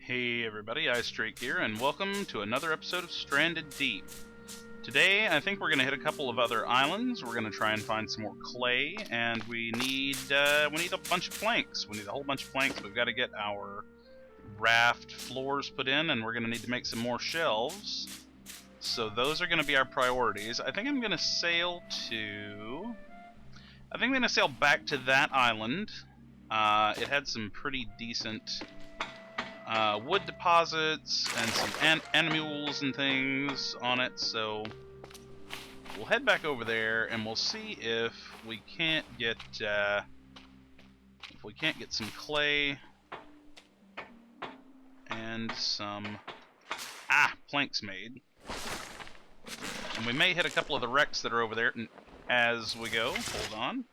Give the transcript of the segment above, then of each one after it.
Hey everybody, iStreak here, and welcome to another episode of Stranded Deep. Today, I think we're going to hit a couple of other islands. We're going to try and find some more clay, and we need a bunch of planks. We need a whole bunch of planks. We've got to get our raft floors put in, and we're going to need to make some more shelves. So those are going to be our priorities. I think I'm going to sail back to that island. It had some pretty decent wood deposits and some animals and things on it, so we'll head back over there and we'll see if we can't get some clay and some planks made. And we may hit a couple of the wrecks that are over there as we go. Hold on.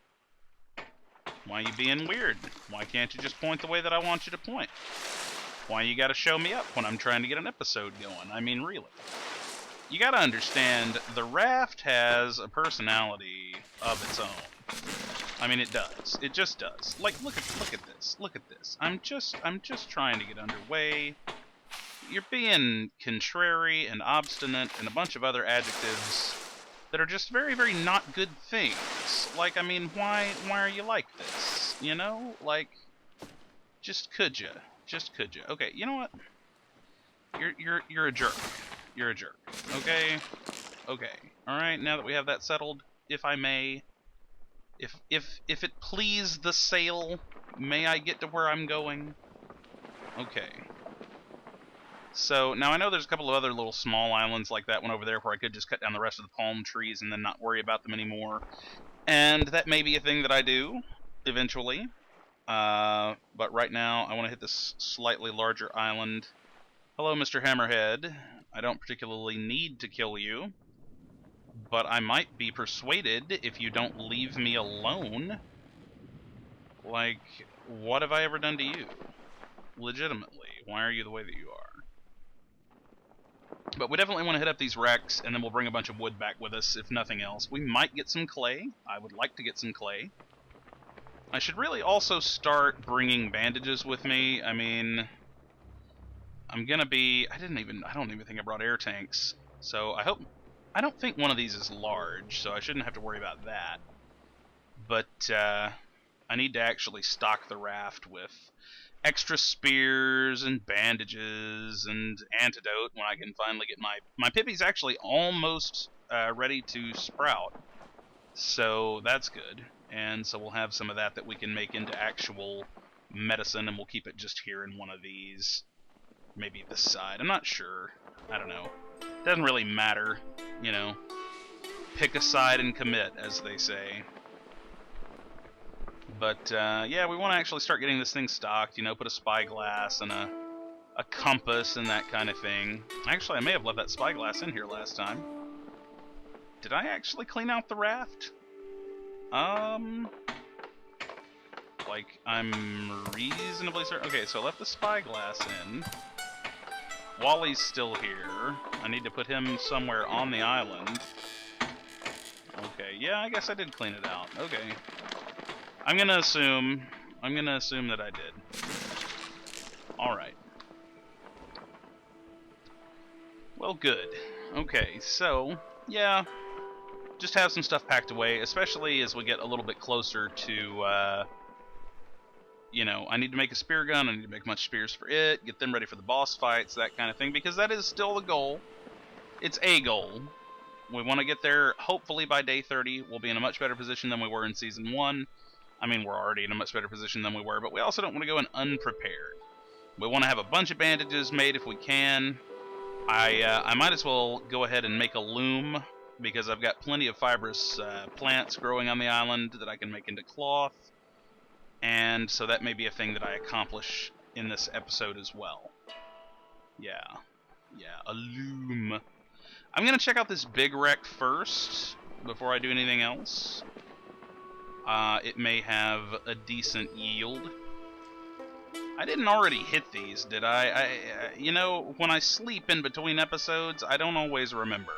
Why are you being weird? Why can't you just point the way that I want you to point? Why you gotta show me up when I'm trying to get an episode going? I mean, really. You gotta understand, the raft has a personality of its own. I mean, it does. It just does. Like, look at this. Look at this. I'm just trying to get underway. You're being contrary and obstinate and a bunch of other adjectives that are just very, very not good things. Like, I mean, why are you like this? You know? Like, just could ya? Just could you? Okay, you know what? You're a jerk. You're a jerk. Okay? Okay. Alright, now that we have that settled, if I may, if it please the sail, may I get to where I'm going? Okay. So, now I know there's a couple of other little small islands like that one over there where I could just cut down the rest of the palm trees and then not worry about them anymore. And that may be a thing that I do, eventually. But right now, I want to hit this slightly larger island. Hello, Mr. Hammerhead. I don't particularly need to kill you, but I might be persuaded if you don't leave me alone. Like, what have I ever done to you? Legitimately, why are you the way that you are? But we definitely want to hit up these wrecks, and then we'll bring a bunch of wood back with us, if nothing else. We might get some clay. I would like to get some clay. I should really also start bringing bandages with me. I mean, I don't even think I brought air tanks. So I don't think one of these is large, so I shouldn't have to worry about that. But I need to actually stock the raft with extra spears and bandages and antidote when I can finally get my Pippi's actually almost ready to sprout. So that's good. And so we'll have some of that we can make into actual medicine, and we'll keep it just here in one of these. Maybe this side. I'm not sure. I don't know. Doesn't really matter, you know. Pick a side and commit, as they say. But, yeah, we want to actually start getting this thing stocked, you know, put a spyglass and a compass and that kind of thing. Actually, I may have left that spyglass in here last time. Did I actually clean out the raft? Like, I'm reasonably certain. Okay, so I left the spyglass in. Wally's still here. I need to put him somewhere on the island. Okay, yeah, I guess I did clean it out. Okay. I'm gonna assume that I did. Alright. Well, good. Okay, so, yeah. Just have some stuff packed away, especially as we get a little bit closer to, you know, I need to make a spear gun, I need to make much spears for it, get them ready for the boss fights, that kind of thing, because that is still the goal. It's a goal. We want to get there, hopefully by day 30, we'll be in a much better position than we were in Season 1. I mean, we're already in a much better position than we were, but we also don't want to go in unprepared. We want to have a bunch of bandages made if we can. I might as well go ahead and make a loom, because I've got plenty of fibrous plants growing on the island that I can make into cloth. And so that may be a thing that I accomplish in this episode as well. Yeah, a loom. I'm going to check out this big wreck first, before I do anything else. It may have a decent yield. I didn't already hit these, did I? You know, when I sleep in between episodes, I don't always remember.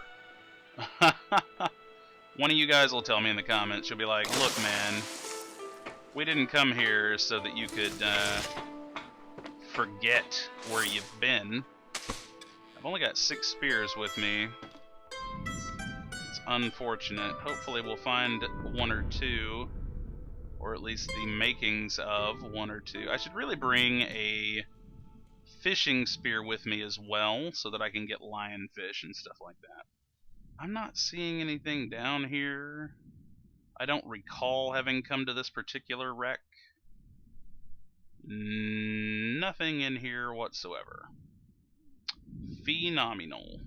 One of you guys will tell me in the comments. You'll be like, look, man, we didn't come here so that you could forget where you've been. I've only got 6 spears with me. It's unfortunate. Hopefully we'll find 1 or 2, or at least the makings of 1 or 2. I should really bring a fishing spear with me as well, so that I can get lionfish and stuff like that. I'm not seeing anything down here. I don't recall having come to this particular wreck. Nothing in here whatsoever. Phenomenal.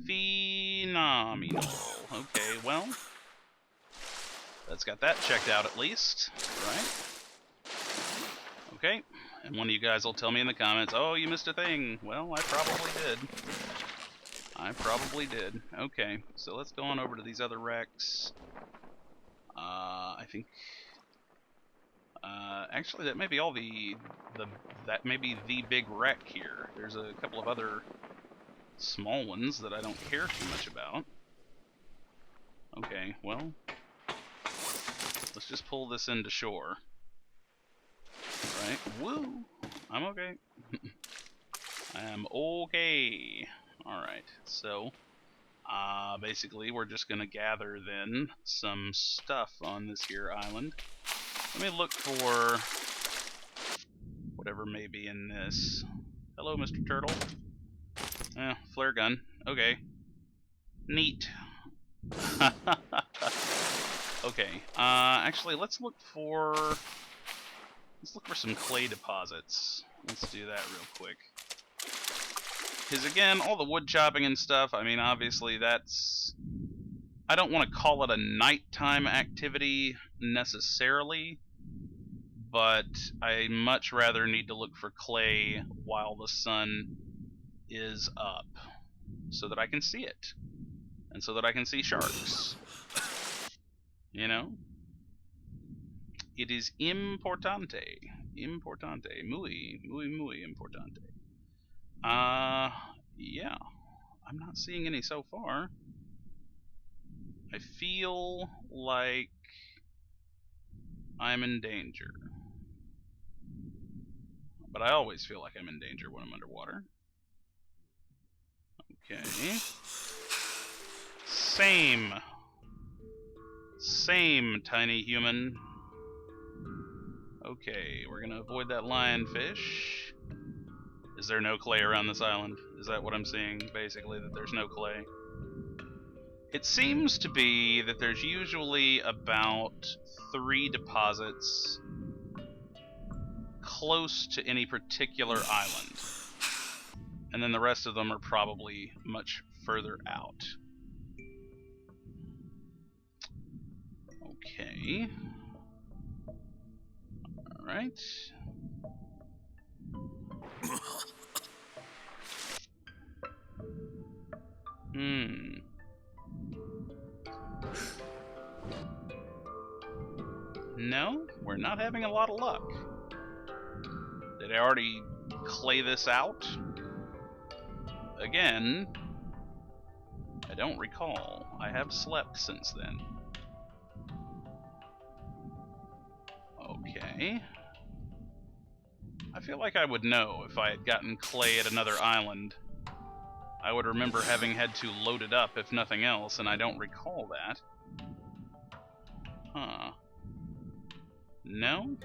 Phenomenal. Okay, well, that's got that checked out at least, right? Okay, and one of you guys will tell me in the comments, oh, you missed a thing. Well, I probably did. I probably did. Okay, so let's go on over to these other wrecks. I think... actually, that may be all that may be the big wreck here. There's a couple of other small ones that I don't care too much about. Okay, well, let's just pull this into shore. Right? Woo! I'm okay. I'm okay. Alright, so, basically we're just gonna gather then some stuff on this here island. Let me look for whatever may be in this. Hello, Mr. Turtle. Flare gun. Okay. Neat. Okay. Actually, let's look for some clay deposits. Let's do that real quick. Because again, all the wood chopping and stuff, I mean, obviously that's... I don't want to call it a nighttime activity necessarily, but I much rather need to look for clay while the sun is up, so that I can see it, and so that I can see sharks. You know? It is importante. Importante. Muy, muy, muy importante. Yeah. I'm not seeing any so far. I feel like I'm in danger. But I always feel like I'm in danger when I'm underwater. Okay. Same, tiny human. Okay, we're gonna avoid that lionfish. Is there no clay around this island? Is that what I'm seeing, basically, that there's no clay? It seems to be that there's usually about 3 deposits close to any particular island. And then the rest of them are probably much further out. Okay. Alright. No, we're not having a lot of luck. Did I already clay this out? Again, I don't recall. I have slept since then. Okay. I feel like I would know if I had gotten clay at another island. I would remember having had to load it up, if nothing else, and I don't recall that. Huh. No?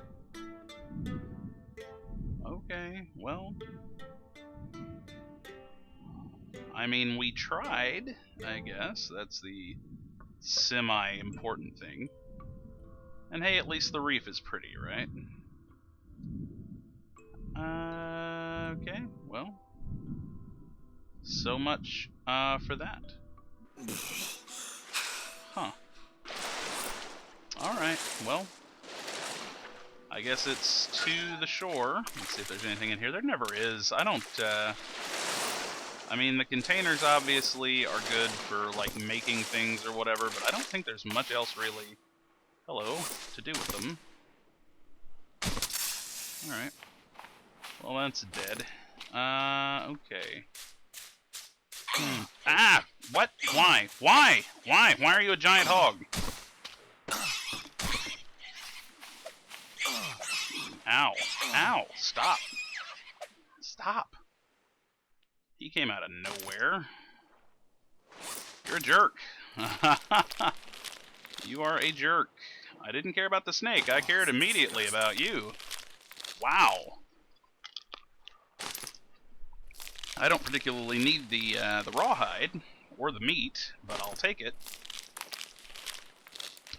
Okay, well... I mean, we tried, I guess. That's the semi-important thing. And hey, at least the reef is pretty, right? Okay, well... So much, for that. Huh. Alright, well... I guess it's to the shore. Let's see if there's anything in here. There never is. I don't, I mean, the containers obviously are good for, like, making things or whatever, but I don't think there's much else really, to do with them. Alright. Well, that's dead. Okay. Ah! What? Why? Why? Why? Why are you a giant hog? Ow. Ow! Stop! Stop! He came out of nowhere. You're a jerk. You are a jerk. I didn't care about the snake. I cared immediately about you. Wow. I don't particularly need the rawhide or the meat, but I'll take it.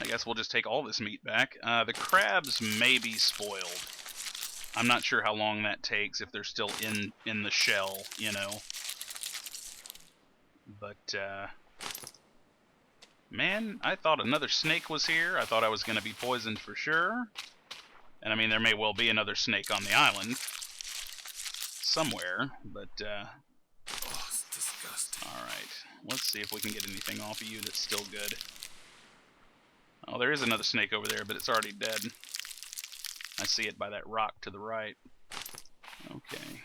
I guess we'll just take all this meat back. The crabs may be spoiled. I'm not sure how long that takes if they're still in the shell, you know. But, man, I thought another snake was here. I thought I was going to be poisoned for sure. And I mean, there may well be another snake on the island. Somewhere, but, Oh, it's disgusting. alright. Let's see if we can get anything off of you that's still good. Oh, there is another snake over there, but it's already dead. I see it by that rock to the right. Okay.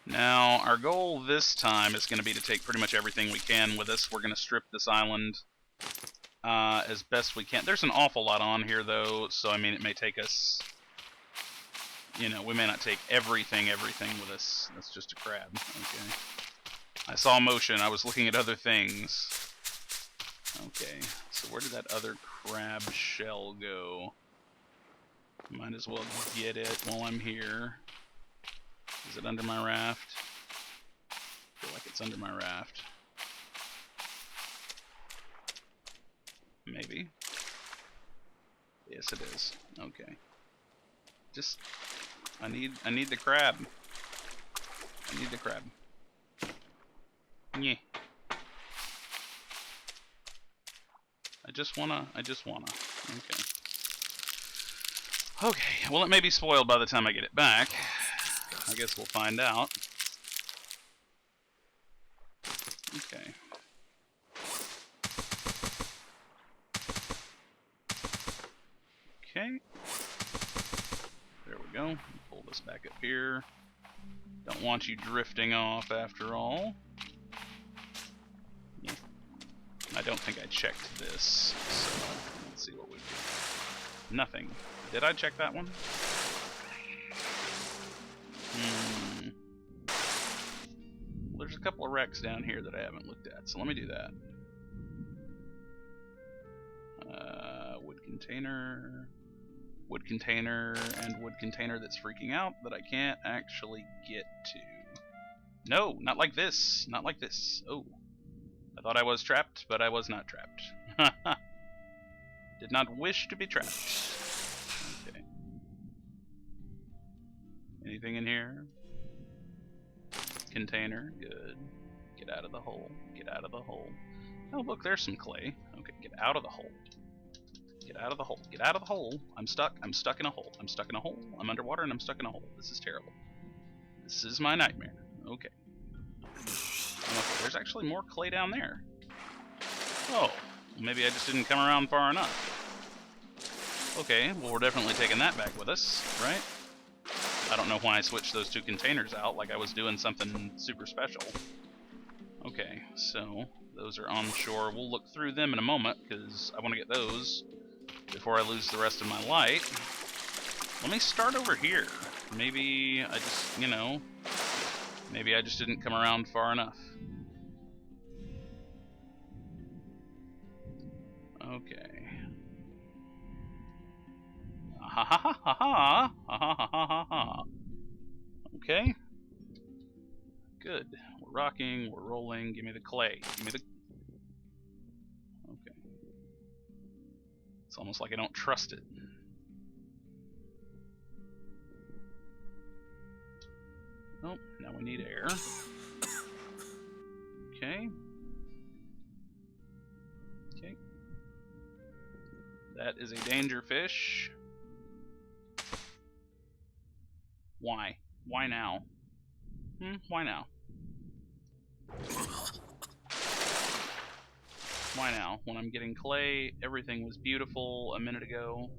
Now, our goal this time is going to be to take pretty much everything we can with us. We're going to strip this island as best we can. There's an awful lot on here, though, so, I mean, it may take us... You know, we may not take everything with us. That's just a crab. Okay. I saw motion. I was looking at other things. Okay, so where did that other crab shell go? Might as well get it while I'm here. Is it under my raft? I feel like it's under my raft. Maybe. Yes, it is. Okay. Just, I need the crab. I need the crab. Yeah. I just wanna. Okay. Okay, well it may be spoiled by the time I get it back. I guess we'll find out. Okay. Okay. There we go. Pull this back up here. Don't want you drifting off after all. Yeah. I don't think I checked this, so let's see what we do. Nothing. Did I check that one? Well, there's a couple of wrecks down here that I haven't looked at, so let me do that. Wood container, and wood container that's freaking out that I can't actually get to. No, not like this. Not like this. Oh. I thought I was trapped, but I was not trapped. Did not wish to be trapped. Okay. Anything in here? Container, good. Get out of the hole. Get out of the hole. Oh, look, there's some clay. Okay, get out of the hole. Get out of the hole. Get out of the hole. I'm stuck. I'm stuck in a hole. I'm stuck in a hole. I'm underwater and I'm stuck in a hole. This is terrible. This is my nightmare. Okay. Okay, there's actually more clay down there. Oh, maybe I just didn't come around far enough. Okay, well we're definitely taking that back with us, right? I don't know why I switched those two containers out like I was doing something super special. Okay, so those are on shore. We'll look through them in a moment because I want to get those before I lose the rest of my light. Let me start over here. Maybe I just, you know, maybe I just didn't come around far enough. Okay. Ha ha ha ha ha ha ha ha ha ha. Okay. Good. We're rocking, we're rolling. Give me the clay. Give me the... Okay. It's almost like I don't trust it. Oh, now we need air. Okay. Okay. That is a danger fish. Why? Why now? Why now? Why now? When I'm getting clay, everything was beautiful a minute ago.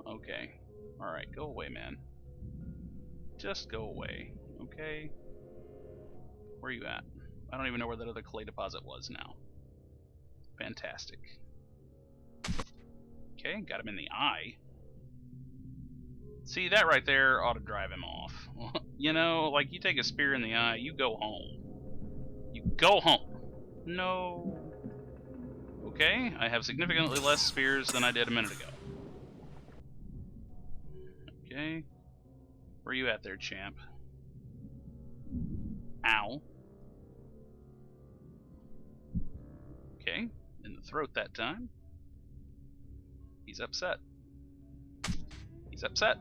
Okay. Alright, go away, man. Just go away, okay? Where are you at? I don't even know where that other clay deposit was now. Fantastic. Okay, got him in the eye. See, that right there ought to drive him off. You know, like, you take a spear in the eye, you go home. You go home. No. Okay, I have significantly less spears than I did a minute ago. Okay. Where are you at there, champ? Ow. Okay, in the throat that time. He's upset. He's upset.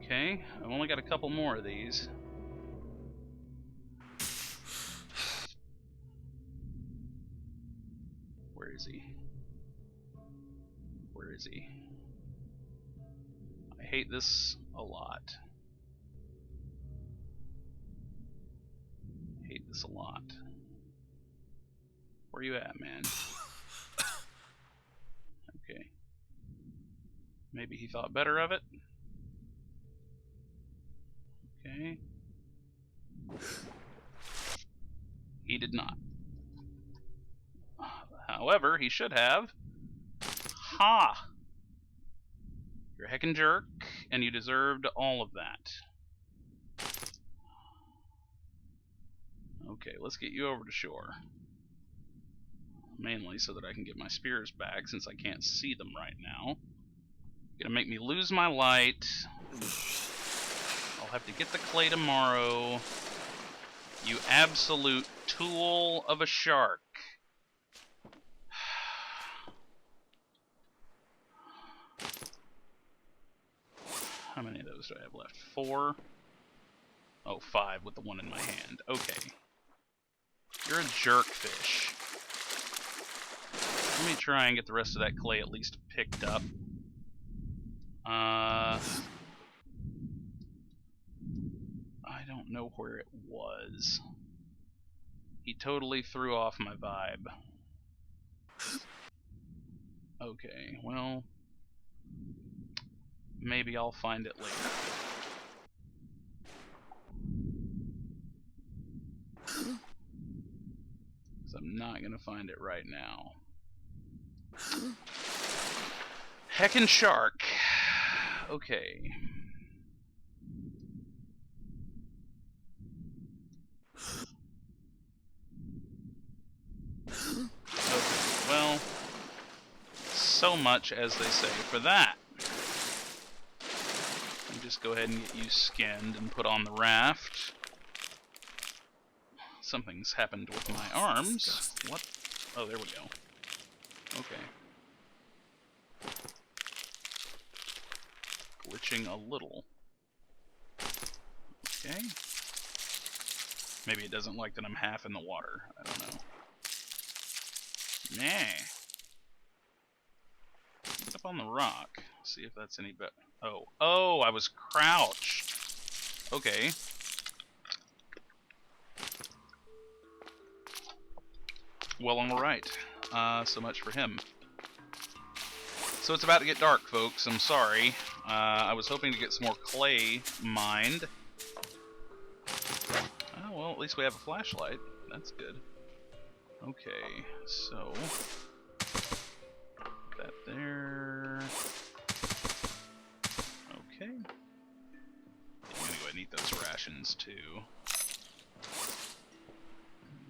Okay, I've only got a couple more of these. Where is he? Where is he? I hate this a lot. I hate this a lot. Where you at, man? Okay. Maybe he thought better of it. Okay. He did not. However, he should have. Ha! You're a heckin' jerk, and you deserved all of that. Okay, let's get you over to shore. Mainly so that I can get my spears back, since I can't see them right now. You're gonna make me lose my light. I'll have to get the clay tomorrow. You absolute tool of a shark. How many of those do I have left? 4? Oh, 5 with the one in my hand. Okay. You're a jerkfish. Let me try and get the rest of that clay at least picked up. I don't know where it was. He totally threw off my vibe. Okay, well, maybe I'll find it later. Because I'm not going to find it right now. Heckin' shark. Okay. Okay, well, so much, as they say, for that. Let me just go ahead and get you skinned and put on the raft. Something's happened with my arms. What? Oh, there we go. Okay. Glitching a little. Okay. Maybe it doesn't like that I'm half in the water. I don't know. Nah. Get up on the rock. See if that's any better. Oh. Oh, I was crouched. Okay. Well, alright. So much for him. So it's about to get dark, folks. I'm sorry. I was hoping to get some more clay mined. Oh, well, at least we have a flashlight. That's good. Okay, so... put that there... Okay. I'm gonna go ahead and eat those rations, too.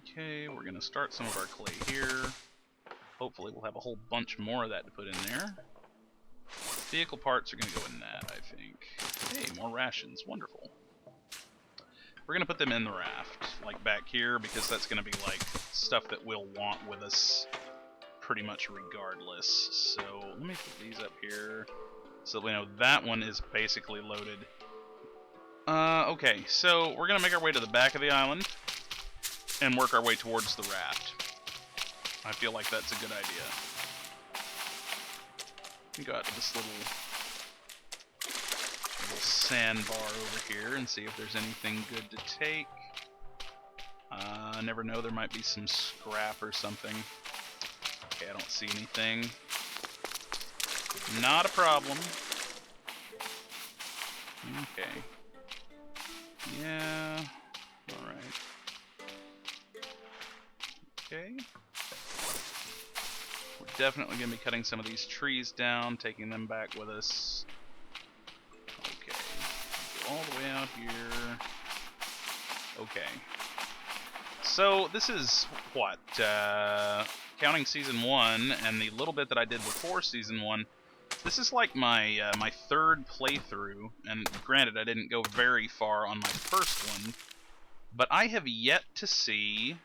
Okay, we're gonna start some of our clay here. Hopefully we'll have a whole bunch more of that to put in there. Vehicle parts are gonna go in that, I think. Hey, more rations. Wonderful. We're gonna put them in the raft, like back here, because that's gonna be like stuff that we'll want with us pretty much regardless. So let me put these up here so that we know that one is basically loaded. Okay, so we're gonna make our way to the back of the island and work our way towards the raft. I feel like that's a good idea. We go out to this little sandbar over here and see if there's anything good to take. Never know, there might be some scrap or something. Okay, I don't see anything. Not a problem. Okay. Yeah. Alright. Okay. We're definitely going to be cutting some of these trees down, taking them back with us. Okay, go all the way out here. Okay. So, this is, what, counting Season 1 and the little bit that I did before Season 1, this is like my my third playthrough, and granted I didn't go very far on my first one, but I have yet to see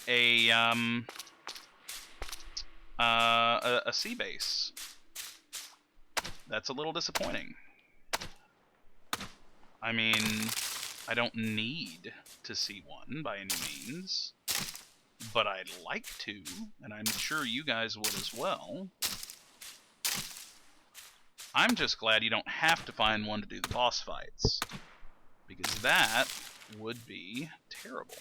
a sea base. That's a little disappointing. I mean, I don't need to see one by any means, but I'd like to, and I'm sure you guys would as well. I'm just glad you don't have to find one to do the boss fights, because that would be terrible.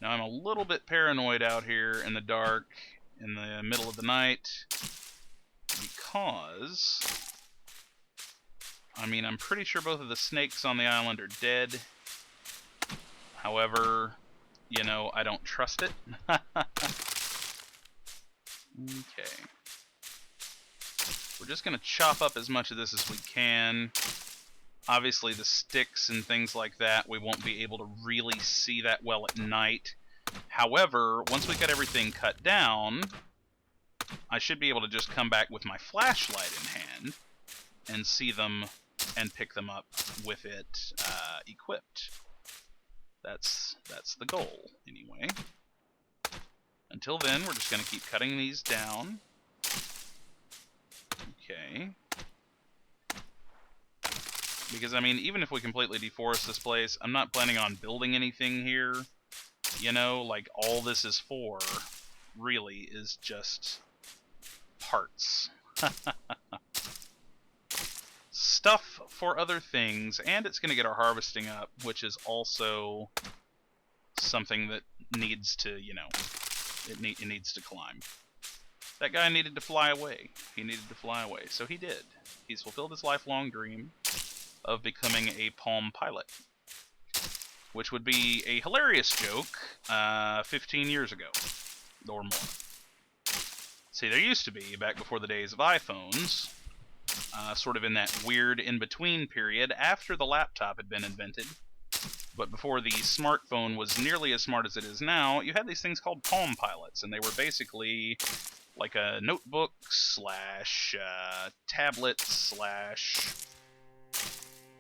Now, I'm a little bit paranoid out here in the dark, in the middle of the night, because, I mean, I'm pretty sure both of the snakes on the island are dead. However, you know, I don't trust it. Okay. We're just going to chop up as much of this as we can. Obviously, the sticks and things like that, we won't be able to really see that well at night. However, once we get everything cut down, I should be able to just come back with my flashlight in hand and see them and pick them up with it equipped. That's the goal, anyway. Until then, we're just going to keep cutting these down. Okay. Because, I mean, even if we completely deforest this place, I'm not planning on building anything here. You know, like, all this is for, really, is just parts. Stuff for other things, and it's going to get our harvesting up, which is also something that needs to, you know, it needs to climb. That guy needed to fly away. He needed to fly away, so he did. He's fulfilled his lifelong dream of becoming a Palm pilot, which would be a hilarious joke 15 years ago, or more. See, there used to be, back before the days of iPhones, sort of in that weird in-between period after the laptop had been invented, but before the smartphone was nearly as smart as it is now, you had these things called Palm pilots, and they were basically like a notebook slash tablet slash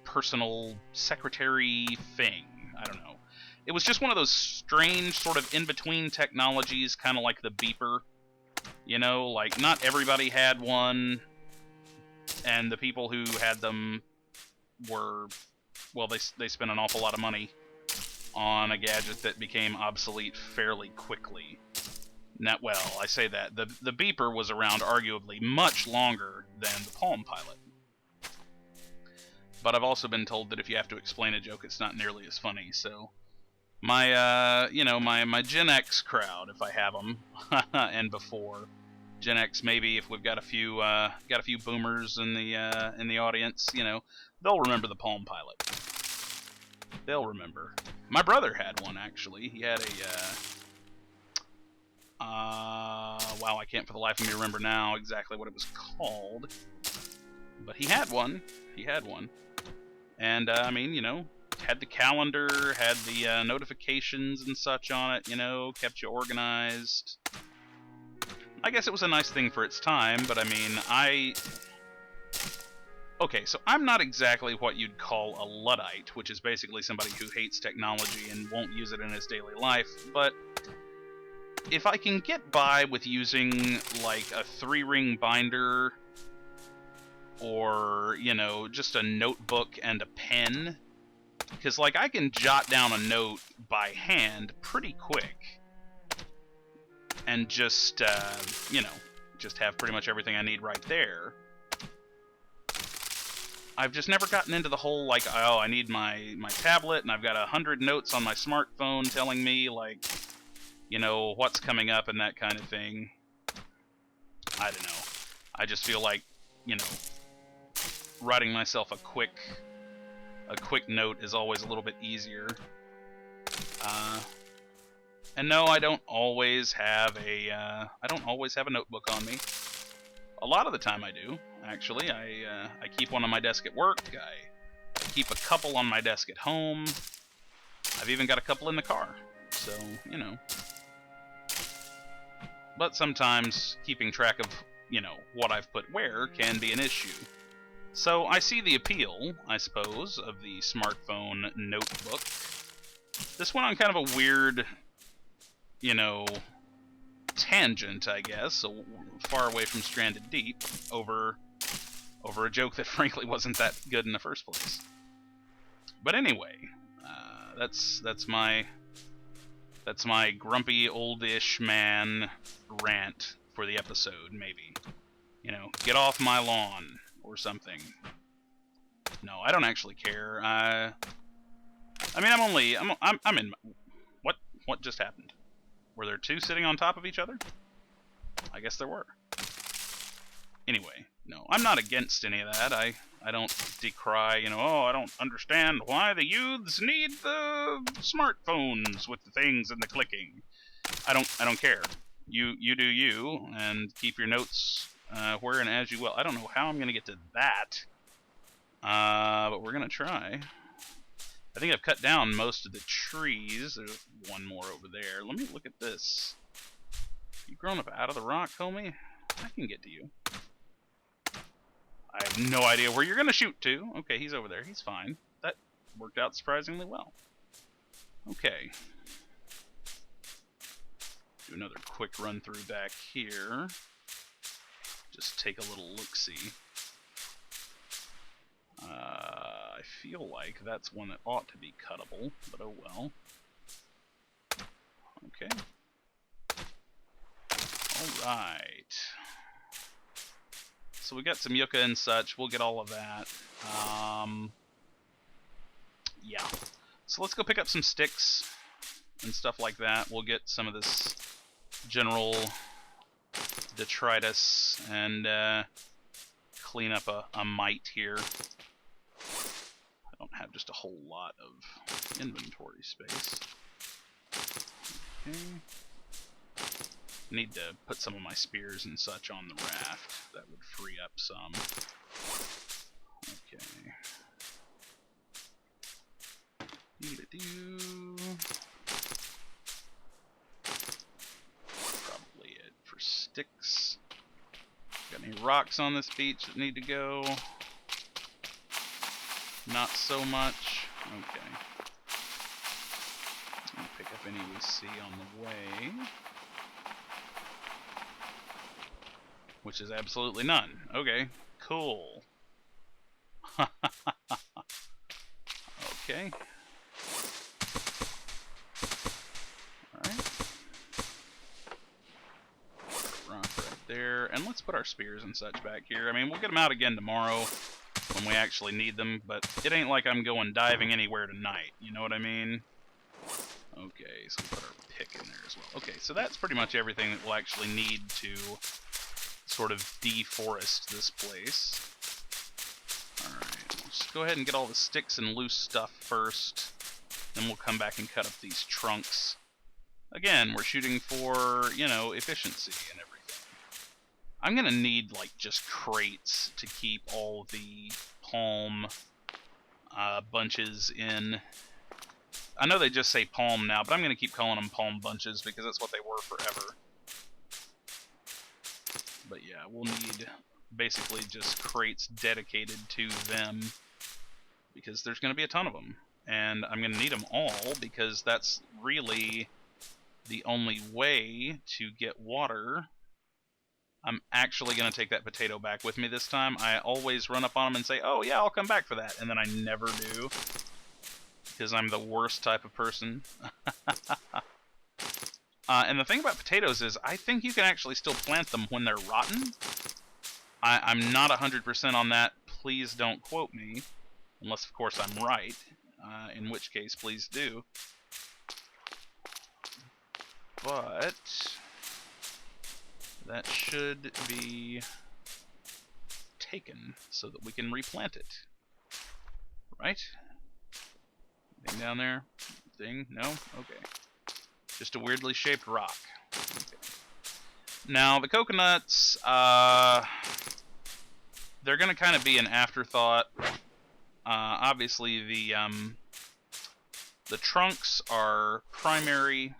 personal secretary thing. I don't know. It was just one of those strange sort of in-between technologies, kind of like the beeper. You know, like, not everybody had one, and the people who had them were, well, they spent an awful lot of money on a gadget that became obsolete fairly quickly. Now, well, I say that. The beeper was around arguably much longer than the Palm Pilot. But I've also been told that if you have to explain a joke, it's not nearly as funny, so my, you know, my Gen X crowd, if I have them, and before Gen X, maybe if we've got a few boomers in the audience, you know, they'll remember the Palm Pilot. They'll remember. My brother had one, actually. He had a wow, I can't for the life of me remember now exactly what it was called, but he had one. He had one, and I mean, you know, had the calendar, had the notifications and such on it, you know, kept you organized. I guess it was a nice thing for its time, but I mean, okay, so I'm not exactly what you'd call a Luddite, which is basically somebody who hates technology and won't use it in his daily life, but if I can get by with using, like, a 3-ring binder, or, you know, just a notebook and a pen, because, like, I can jot down a note by hand pretty quick, and just, you know, just have pretty much everything I need right there. I've just never gotten into the whole, like, oh, I need my tablet, and I've got 100 notes on my smartphone telling me, like, you know, what's coming up and that kind of thing. I don't know. I just feel like, you know, writing myself a quick note is always a little bit easier. And no, I don't always have a notebook on me. A lot of the time I do, actually. I keep one on my desk at work. I keep a couple on my desk at home. I've even got a couple in the car. So, you know. But sometimes keeping track of, you know, what I've put where can be an issue. So I see the appeal, I suppose, of the smartphone notebook. This went on kind of a weird, you know, tangent, I guess, so far away from Stranded Deep, over a joke that frankly wasn't that good in the first place. But anyway, that's my grumpy oldish man rant for the episode. Maybe, you know, get off my lawn or something. No, I don't actually care. I mean, I'm in. What just happened? Were there two sitting on top of each other? I guess there were. Anyway, no, I'm not against any of that. I don't decry, you know, oh, I don't understand why the youths need the smartphones with the things and the clicking. I don't care. You do you, and keep your notes where and as you will. I don't know how I'm going to get to that, but we're going to try. I think I've cut down most of the trees. There's one more over there. Let me look at this. You grown up out of the rock, homie? I can get to you. I have no idea where you're going to shoot to. Okay, he's over there. He's fine. That worked out surprisingly well. Okay. Do another quick run through back here. Just take a little look-see. I feel like that's one that ought to be cuttable, but oh well. Okay. Alright. So we got some yucca and such. We'll get all of that. Yeah. So let's go pick up some sticks and stuff like that. We'll get some of this general detritus and clean up a mite here. I don't have just a whole lot of inventory space. Okay. Need to put some of my spears and such on the raft. That would free up some. Okay. Probably it for sticks. Got any rocks on this beach that need to go? Not so much. Okay. I'll pick up any we see on the way. Which is absolutely none. Okay, cool. Okay. Alright. Rock right there. And let's put our spears and such back here. I mean, we'll get them out again tomorrow when we actually need them, but it ain't like I'm going diving anywhere tonight. You know what I mean? Okay, so we'll put our pick in there as well. Okay, so that's pretty much everything that we'll actually need to sort of deforest this place. Alright, we'll just go ahead and get all the sticks and loose stuff first. Then we'll come back and cut up these trunks. Again, we're shooting for, you know, efficiency and everything. I'm gonna need, like, just crates to keep all the palm bunches in. I know they just say palm now, but I'm gonna keep calling them palm bunches because that's what they were forever. But yeah, we'll need basically just crates dedicated to them because there's going to be a ton of them. And I'm going to need them all because that's really the only way to get water. I'm actually going to take that potato back with me this time. I always run up on them and say, oh yeah, I'll come back for that. And then I never do because I'm the worst type of person. And the thing about potatoes is, I think you can actually still plant them when they're rotten. I'm not 100% on that. Please don't quote me. Unless, of course, I'm right. In which case, please do. But that should be taken so that we can replant it. Right? Anything down there? Thing? No? Okay. Just a weirdly shaped rock. Okay. Now, the coconuts, they're going to kind of be an afterthought. Obviously, the trunks are primary,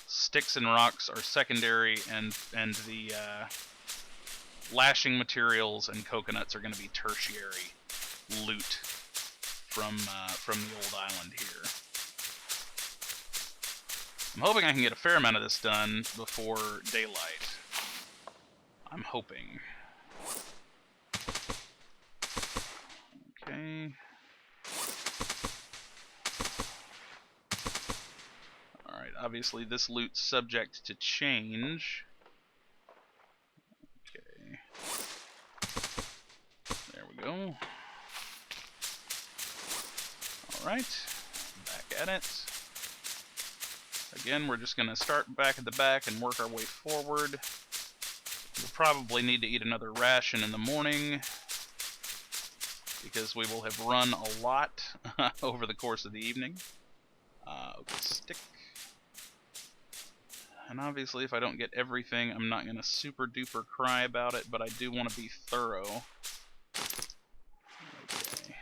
sticks and rocks are secondary, and the lashing materials and coconuts are going to be tertiary loot from the old island here. I'm hoping I can get a fair amount of this done before daylight. I'm hoping. Okay. Alright, obviously this loot's subject to change. Okay. There we go. Alright, back at it. Again, we're just going to start back at the back and work our way forward. We'll probably need to eat another ration in the morning, because we will have run a lot over the course of the evening. Okay, stick. And obviously, if I don't get everything, I'm not going to super duper cry about it, but I do want to be thorough. Okay.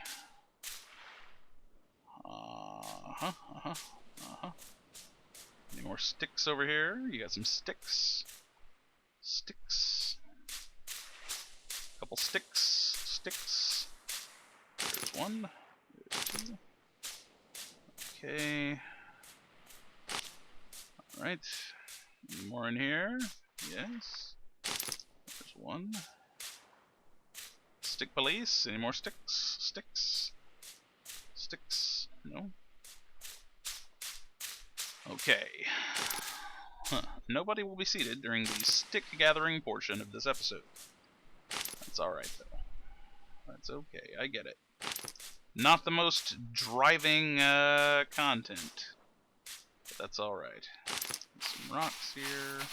Any more sticks over here? You got some sticks. Sticks. Couple sticks. Sticks. There's one. There's two. Okay. Alright. Any more in here? Yes. There's one. Stick police. Any more sticks? Sticks. Sticks. No. Okay. Nobody will be seated during the stick gathering portion of this episode. That's alright, though. That's okay. I get it. Not the most driving content. But that's alright. Some rocks here.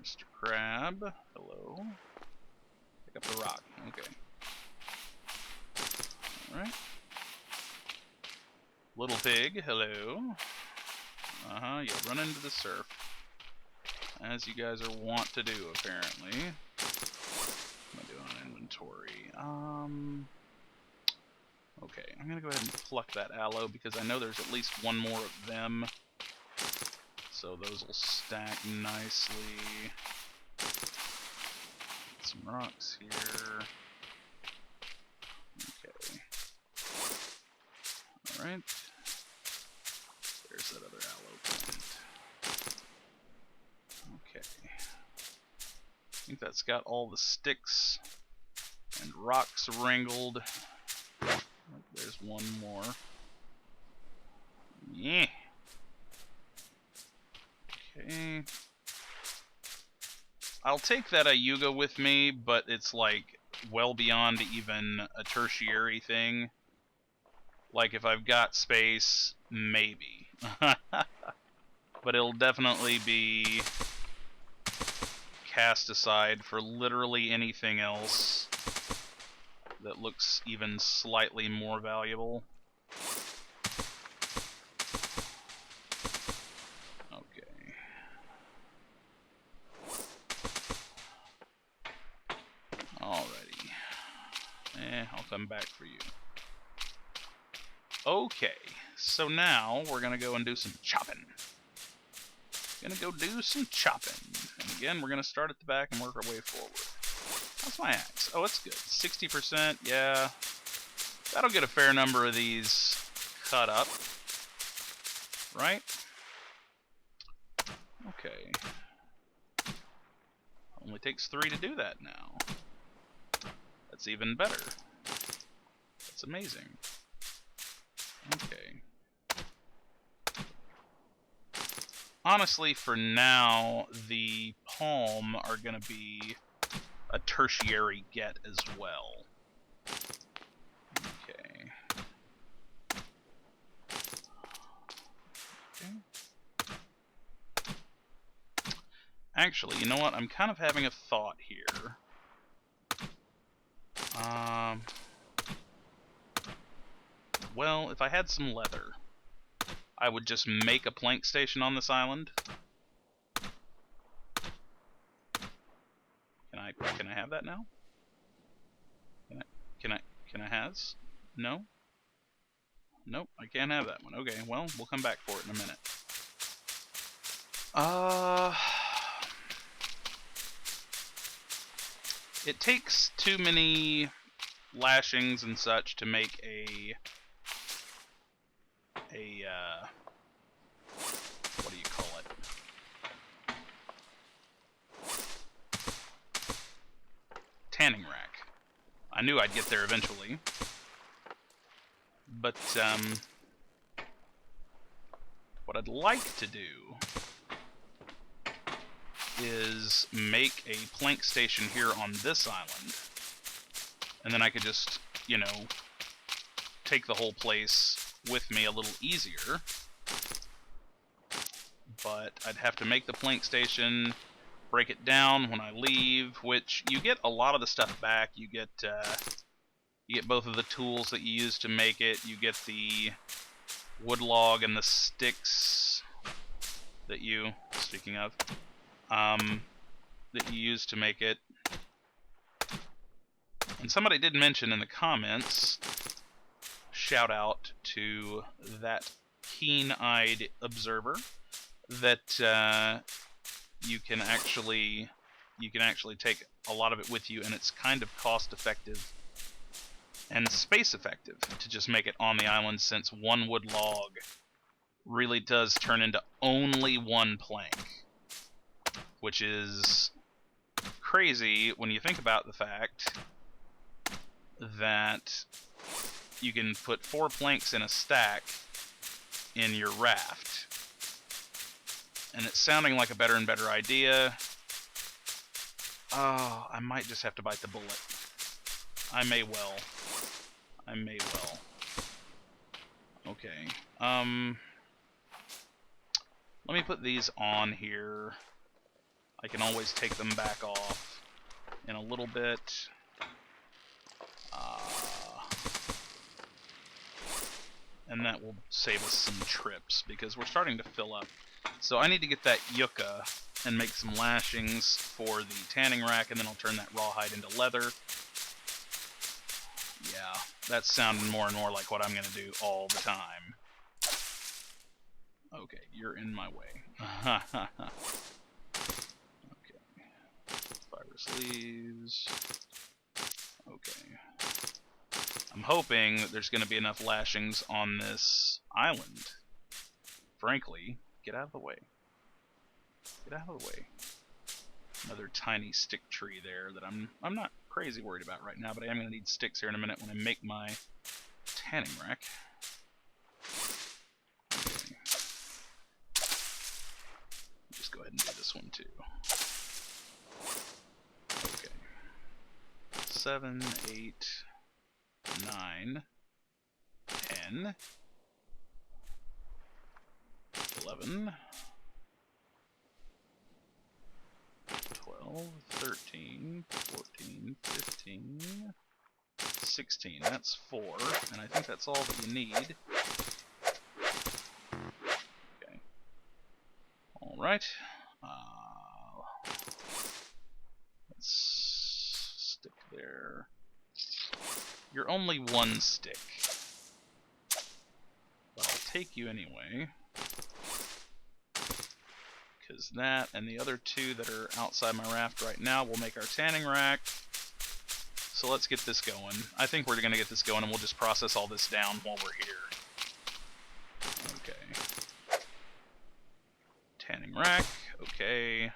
Mr. Crab. Hello. Pick up the rock. Okay. Alright. Little pig. Hello. Yeah, run into the surf. As you guys are wont to do, apparently. What am I doing on inventory? Okay, I'm gonna go ahead and pluck that aloe because I know there's at least one more of them. So those will stack nicely. Some rocks here. Okay. Alright. There's that other aloe plant. Okay. I think that's got all the sticks and rocks wrangled. There's one more. Yeah. Okay. I'll take that Ayuga with me, but it's like well beyond even a tertiary thing. Like if I've got space, maybe. But it'll definitely be cast aside for literally anything else that looks even slightly more valuable. Okay. Alrighty. I'll come back for you. Okay, so now we're gonna go and do some chopping. Gonna go do some chopping. And again, we're gonna start at the back and work our way forward. How's my axe? Oh, it's good. 60%, yeah. That'll get a fair number of these cut up. Right? Okay. Only takes 3 to do that now. That's even better. That's amazing. Okay. Honestly, for now, the palm are going to be a tertiary get as well. Okay. Okay. Actually, you know what? I'm kind of having a thought here. Well, if I had some leather, I would just make a plank station on this island. Can I have that now? Can I has? No? Nope, I can't have that one. Okay, well, we'll come back for it in a minute. It takes too many lashings and such to make what do you call it? Tanning rack. I knew I'd get there eventually. But, what I'd like to do is make a plank station here on this island. And then I could just, you know, take the whole place with me a little easier. But I'd have to make the plank station, break it down when I leave, which you get a lot of the stuff back. You get both of the tools that you use to make it. You get the wood log and the sticks that you, speaking of, that you use to make it. And somebody did mention in the comments, shout out to that keen-eyed observer, that you can actually take a lot of it with you, and it's kind of cost-effective and space-effective to just make it on the island, since one wood log really does turn into only one plank, which is crazy when you think about the fact that you can put 4 planks in a stack in your raft. And it's sounding like a better and better idea. Oh, I might just have to bite the bullet. I may well. Okay. Let me put these on here. I can always take them back off in a little bit. And that will save us some trips, because we're starting to fill up. So I need to get that yucca and make some lashings for the tanning rack, and then I'll turn that rawhide into leather. Yeah, that's sounding more and more like what I'm going to do all the time. Okay, you're in my way. Okay. Fibrous leaves. Okay. I'm hoping that there's going to be enough lashings on this island. Frankly, get out of the way. Get out of the way. Another tiny stick tree there that I'm not crazy worried about right now, but I am going to need sticks here in a minute when I make my tanning rack. Okay. Just go ahead and do this one too. Okay. 7, 8, 9, 10, 11, 12, 13, 14, 15, 16. That's 4, and I think that's all that you need. Okay. Alright. Let's stick there. You're only 1 stick, but I'll take you anyway, because that and the other 2 that are outside my raft right now will make our tanning rack. So let's get this going. I think we're going to get this going, and we'll just process all this down while we're here. Okay. Tanning rack, okay.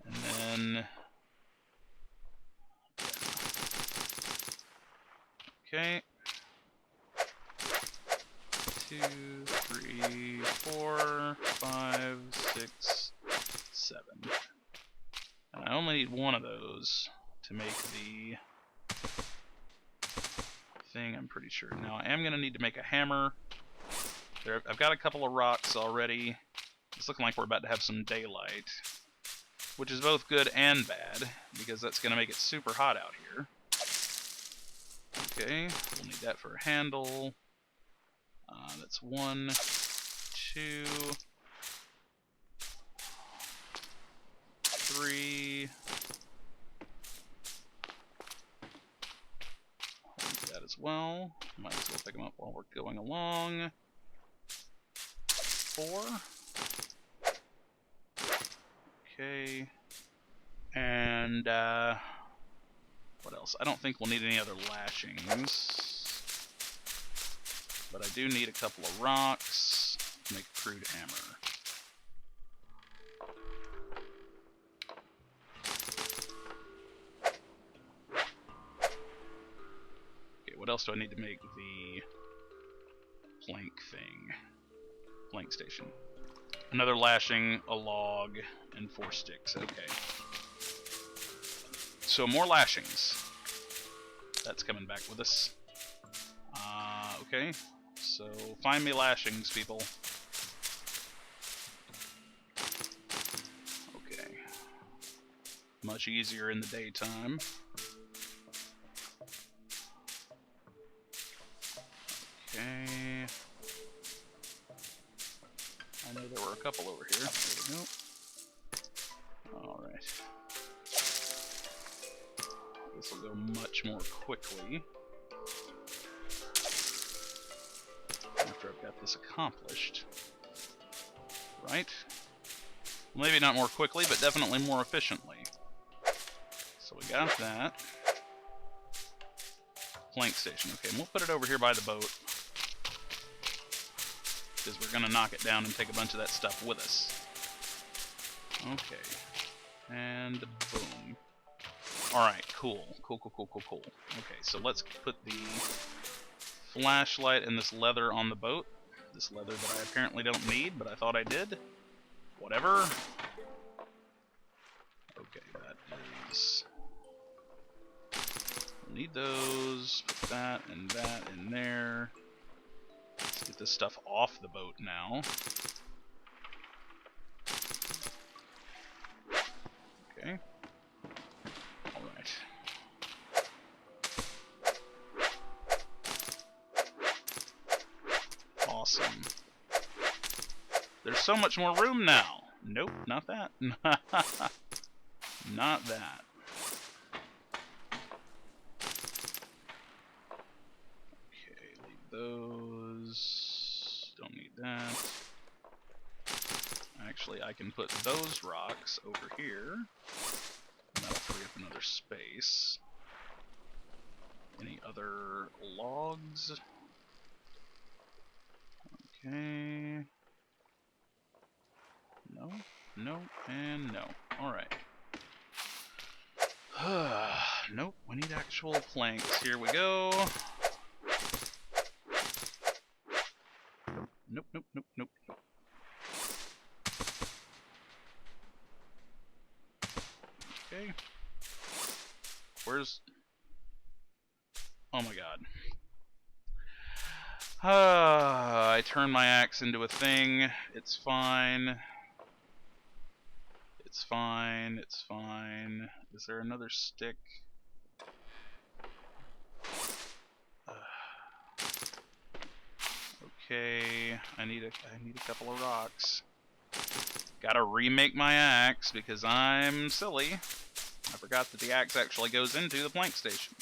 And then... Okay. 2, 3, 4, 5, 6, 7. And I only need 1 of those to make the thing, I'm pretty sure. Now I am going to need to make a hammer. There, I've got a couple of rocks already. It's looking like we're about to have some daylight, which is both good and bad, because that's going to make it super hot out here. Okay, we'll need that for a handle. That's 1. 2, 3. I'll do that as well. Might as well pick them up while we're going along. 4. Okay. And, what else? I don't think we'll need any other lashings. But I do need a couple of rocks to make a crude hammer. Okay, what else do I need to make the plank thing? Plank station. Another lashing, a log, and 4 sticks. Okay. So more lashings. That's coming back with us. Okay. So find me lashings, people. Okay. Much easier in the daytime. Okay. I know there were a couple over here. There we go. Alright. This will go much more quickly after I've got this accomplished. Right? Maybe not more quickly, but definitely more efficiently. So we got that. Plank station. Okay, and we'll put it over here by the boat, because we're going to knock it down and take a bunch of that stuff with us. Okay. And boom. Alright, cool. Cool. Okay, so let's put the flashlight and this leather on the boat. This leather that I apparently don't need, but I thought I did. Whatever. Okay, that is... need those. Put that and that in there. Let's get this stuff off the boat now. Okay. Alright. Awesome. There's so much more room now. Nope, not that. Not that. Okay, leave those. Don't need that. Actually, I can put those rocks over here. That'll free up another space. Any other logs? Okay. No, no, and no. Alright. Nope, we need actual planks. Here we go. Nope. Okay. Where's... oh my god. I turned my axe into a thing. It's fine. It's fine. Is there another stick? Okay, I need a couple of rocks. Gotta remake my axe because I'm silly. I forgot that the axe actually goes into the plank station.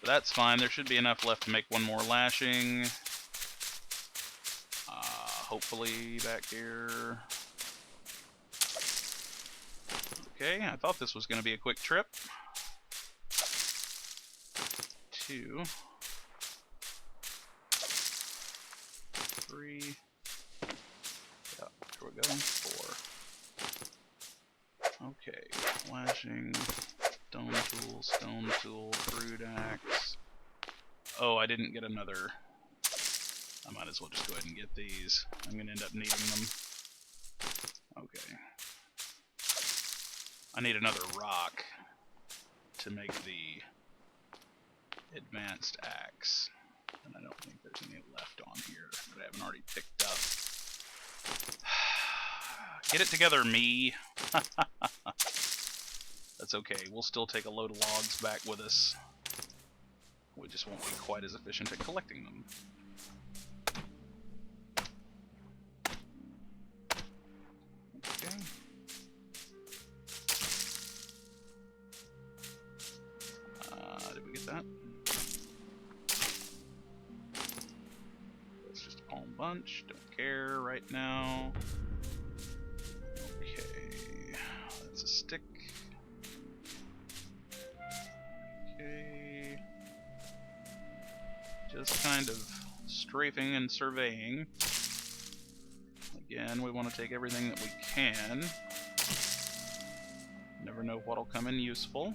But that's fine. There should be enough left to make one more lashing. Hopefully back here. Okay, I thought this was going to be a quick trip. 2, 3. Yep, here we go. 4. Okay, lashing, stone tool, crude axe. Oh, I didn't get another. I might as well just go ahead and get these. I'm going to end up needing them. Okay. I need another rock to make the advanced axe. And I don't think there's any left on here that I haven't already picked up. Get it together, me. That's okay. We'll still take a load of logs back with us. We just won't be quite as efficient at collecting them. bunch. Don't care right now. Okay, that's a stick. Okay. Just kind of strafing and surveying. Again, we want to take everything that we can. Never know what'll come in useful.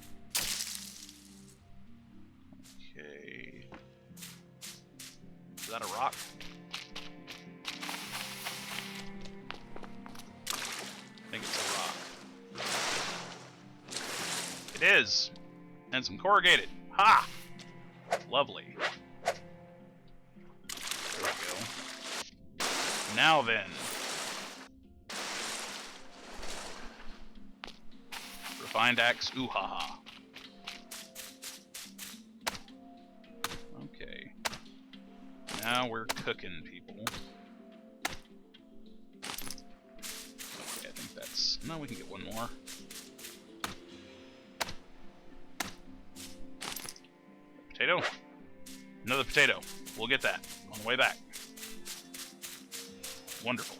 Okay. Is that a rock? I think it's a rock. It is! And some corrugated. Ha! Lovely. There we go. Now then. Refined axe, ooh ha ha. Okay. Now we're cooking, people. Okay, I think that's... No, we can get one more. Potato? Another potato. We'll get that on the way back. Wonderful.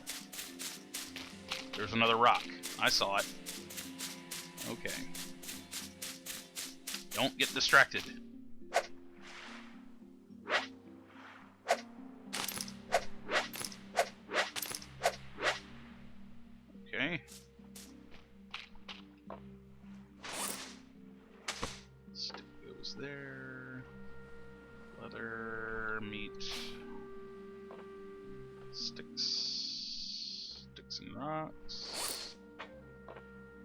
There's another rock. I saw it. Okay. Don't get distracted. Okay. Stick goes there. Leather, meat. Sticks. Sticks and rocks.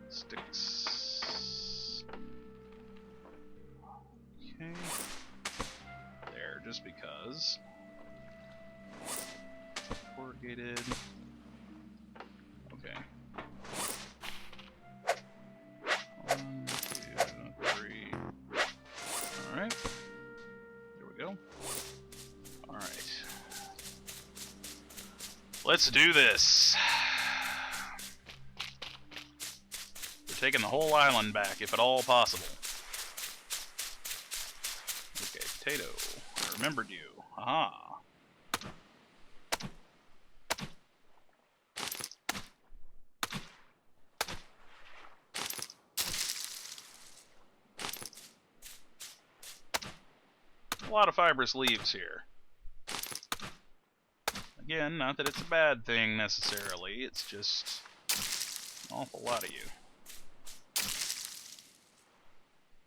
Sticks. Okay. There, just because. Corrugated. Okay. 1, 2, 3. Alright. There we go. Alright. Let's do this. We're taking the whole island back, if at all possible. Okay, potato. I remembered you. Haha. A lot of fibrous leaves here. Again, not that it's a bad thing necessarily, it's just an awful lot of you.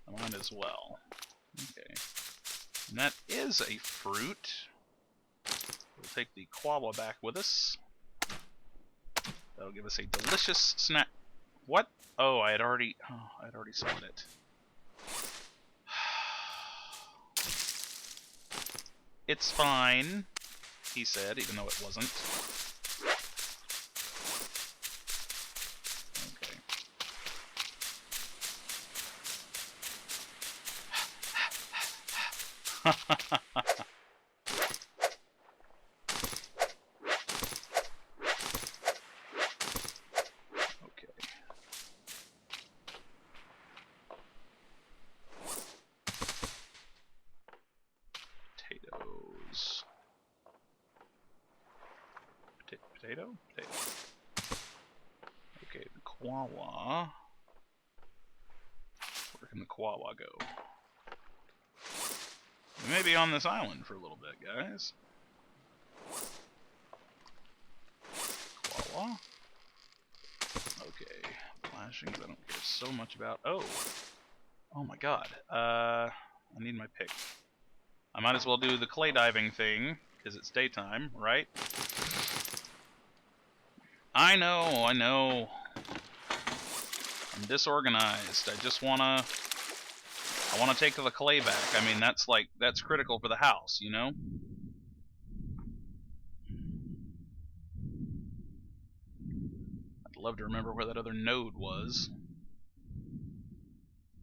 I might as well. Okay. And that is a fruit. We'll take the koala back with us. That'll give us a delicious snack. What? Oh, I had already summoned it. It's fine, he said, even though it wasn't. Okay. Okay. Potatoes. Potato? Potato. Okay, the koala. Where can the koala go? We may be on this island for a little bit, guys. Koala. Okay. Flashings I don't care so much about. Oh! Oh my god. I need my pick. I might as well do the clay diving thing, because it's daytime, right? I know. I'm disorganized. I wanna take the clay back. I mean, that's critical for the house, you know? I'd love to remember where that other node was.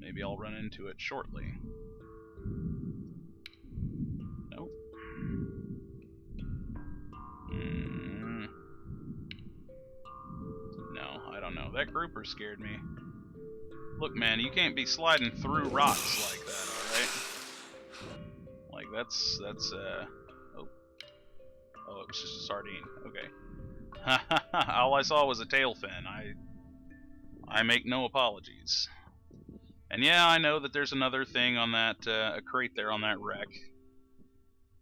Maybe I'll run into it shortly. Nope. No, I don't know. That grouper scared me. Look, man, you can't be sliding through rocks like that, alright? Like, that's, oh. Oh, it was just a sardine. Okay. All I saw was a tail fin. I make no apologies. And yeah, I know that there's another thing on that a crate there on that wreck.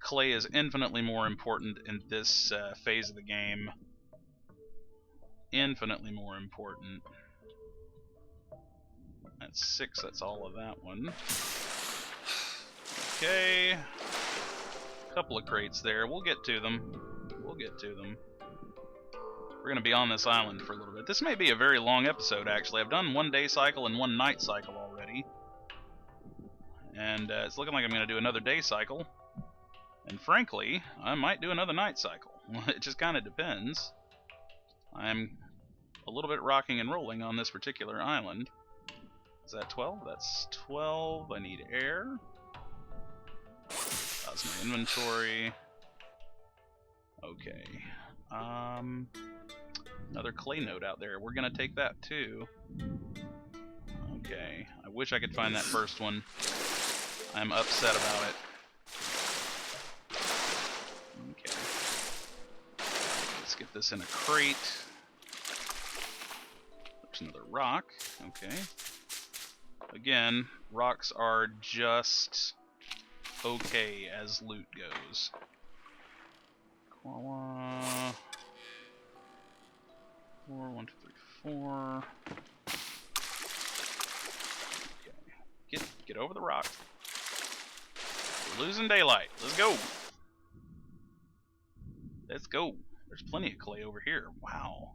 Clay is infinitely more important in this phase of the game. Infinitely more important. That's 6, that's all of that one. Okay. Couple of crates there. We'll get to them. We'll get to them. We're going to be on this island for a little bit. This may be a very long episode, actually. I've done 1 day cycle and 1 night cycle already. And it's looking like I'm going to do another day cycle. And frankly, I might do another night cycle. It just kind of depends. I'm a little bit rocking and rolling on this particular island. Is that 12? That's 12. I need air. That's my inventory. Okay. Another clay node out there. We're gonna take that too. Okay. I wish I could find that first one. I'm upset about it. Okay. Let's get this in a crate. There's another rock. Okay. Again, rocks are just okay as loot goes. Koala. 4, 1, 2, 3, 4. Okay. Get over the rock. We're losing daylight. Let's go. Let's go. There's plenty of clay over here. Wow.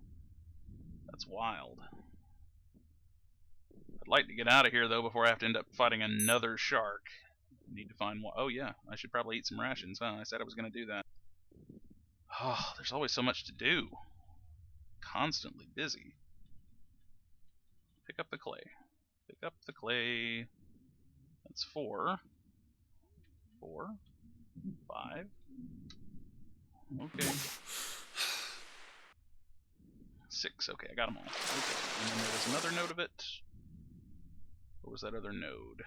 That's wild. I'd like to get out of here though before I have to end up fighting another shark. Need to find one. Oh yeah, I should probably eat some rations, huh? I said I was going to do that. Oh, there's always so much to do. Constantly busy. Pick up the clay. Pick up the clay. That's 4. 4. 5. Okay. 6. Okay, I got them all. Okay. And then there was another node of it. Where was that other node?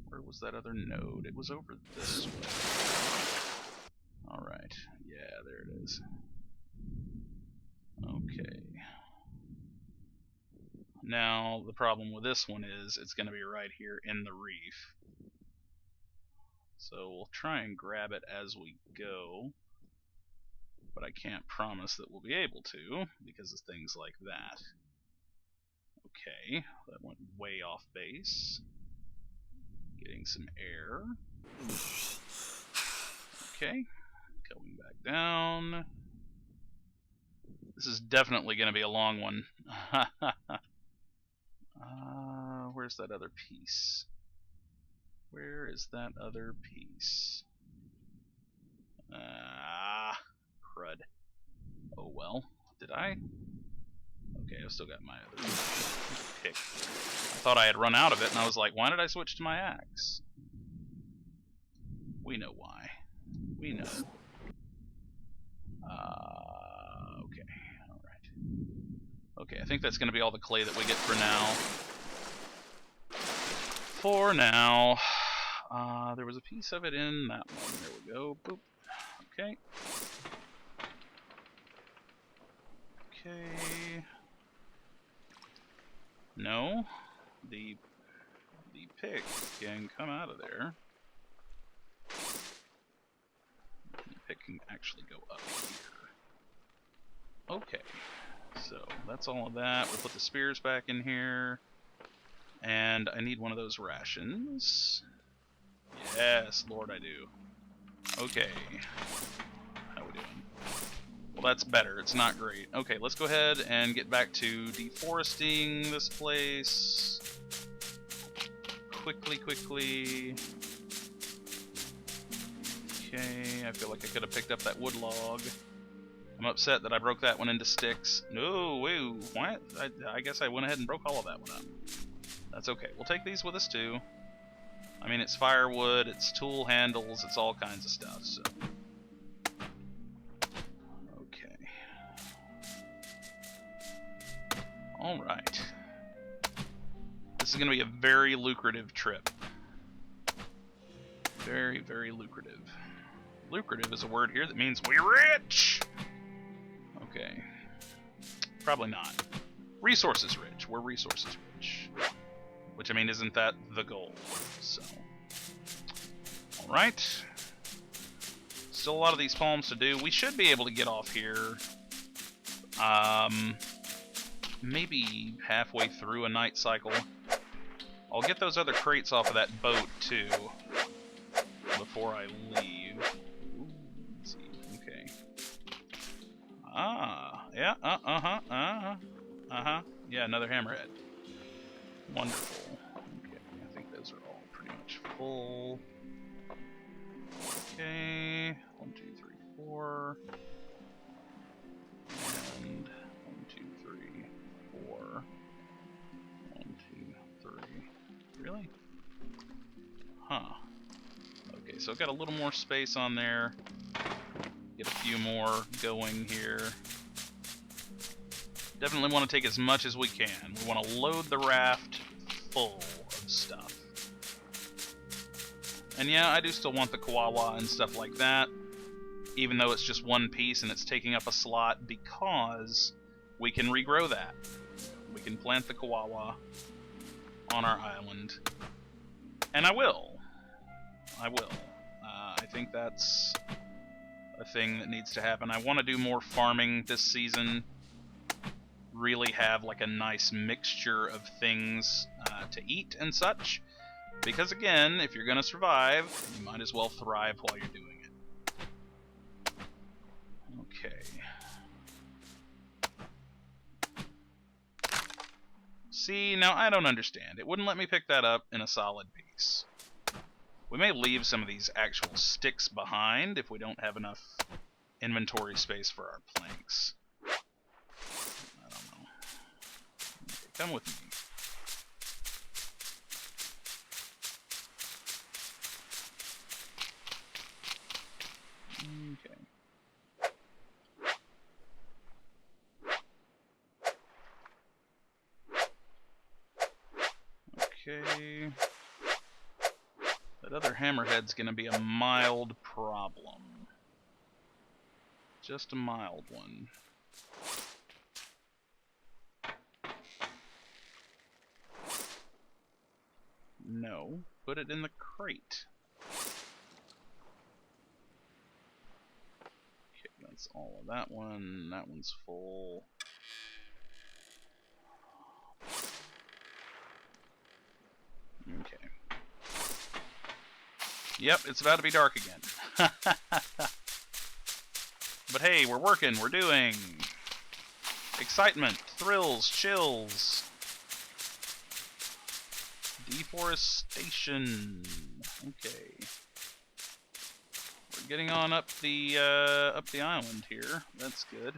Where was that other node? It was over this way. Alright. Yeah, there it is. Okay. Now, the problem with this one is it's going to be right here in the reef. So we'll try and grab it as we go. But I can't promise that we'll be able to because of things like that. Okay, that went way off base. Getting some air. Okay, going back down. This is definitely going to be a long one. Where's that other piece? Where is that other piece? Crud. Oh well. Did I? Okay, I've still got my other pick. I thought I had run out of it, and I was like, why did I switch to my axe? We know why. We know. Okay. Alright. Okay, I think that's going to be all the clay that we get for now. For now. There was a piece of it in that one. There we go. Boop. Okay. Okay. No. The pick can come out of there. The pick can actually go up here. Okay. So that's all of that. We'll put the spears back in here. And I need one of those rations. Yes, Lord, I do. Okay. How we doing? Well, that's better. It's not great. Okay, let's go ahead and get back to deforesting this place. Quickly. Okay, I feel like I could have picked up that wood log. I'm upset that I broke that one into sticks. No, wait, what? I guess I went ahead and broke all of that one up. That's okay. We'll take these with us too. I mean, it's firewood, it's tool handles, it's all kinds of stuff, so. Okay. Alright. This is going to be a very lucrative trip. Very, very lucrative. Lucrative is a word here that means we're rich! Okay. Probably not. Resources rich. We're resources rich. Which, I mean, isn't that the goal? So. Alright. Still a lot of these palms to do. We should be able to get off here. Maybe halfway through a night cycle. I'll get those other crates off of that boat, too. Before I leave. Ooh, let's see. Okay. Ah. Yeah. Yeah, another hammerhead. Wonderful. Okay, I think those are all pretty much full. Okay. 1, 2, 3, 4. And 1, 2, 3, 4. 1, 2, 3. Really? Huh. Okay, so I've got a little more space on there. Get a few more going here. Definitely want to take as much as we can. We want to load the raft full of stuff. And yeah, I do still want the kawawa and stuff like that, even though it's just one piece and it's taking up a slot, because we can regrow that. We can plant the kawawa on our island. And I will. I will. I think that's a thing that needs to happen. I want to do more farming this season. Really have like a nice mixture of things to eat and such. Because again, if you're going to survive, you might as well thrive while you're doing it. Okay. See, now I don't understand. It wouldn't let me pick that up in a solid piece. We may leave some of these actual sticks behind if we don't have enough inventory space for our planks. I don't know. Okay, come with me. Okay. That other hammerhead's gonna be a mild problem. Just a mild one. No, put it in the crate. Okay, that's all of that one. That one's full. Okay. Yep, it's about to be dark again. But hey, we're working, we're doing. Excitement, thrills, chills. Deforestation. Okay. We're getting on up the island here. That's good.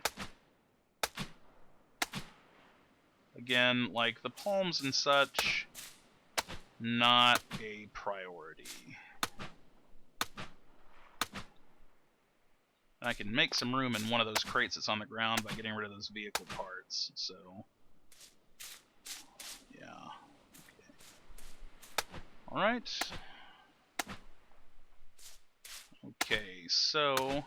Again, like the palms and such, not a priority. I can make some room in one of those crates that's on the ground by getting rid of those vehicle parts, so yeah. Okay. Alright. Okay, so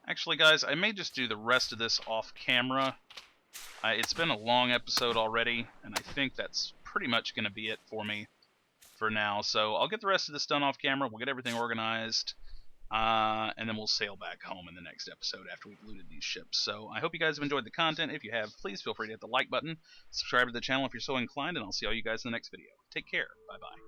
actually guys, I may just do the rest of this off camera. It's been a long episode already, and I think that's pretty much going to be it for me for now. So I'll get the rest of this done off camera, we'll get everything organized, and then we'll sail back home in the next episode after we've looted these ships. So I hope you guys have enjoyed the content. If you have, please feel free to hit the like button, subscribe to the channel if you're so inclined, and I'll see all you guys in the next video. Take care. Bye-bye.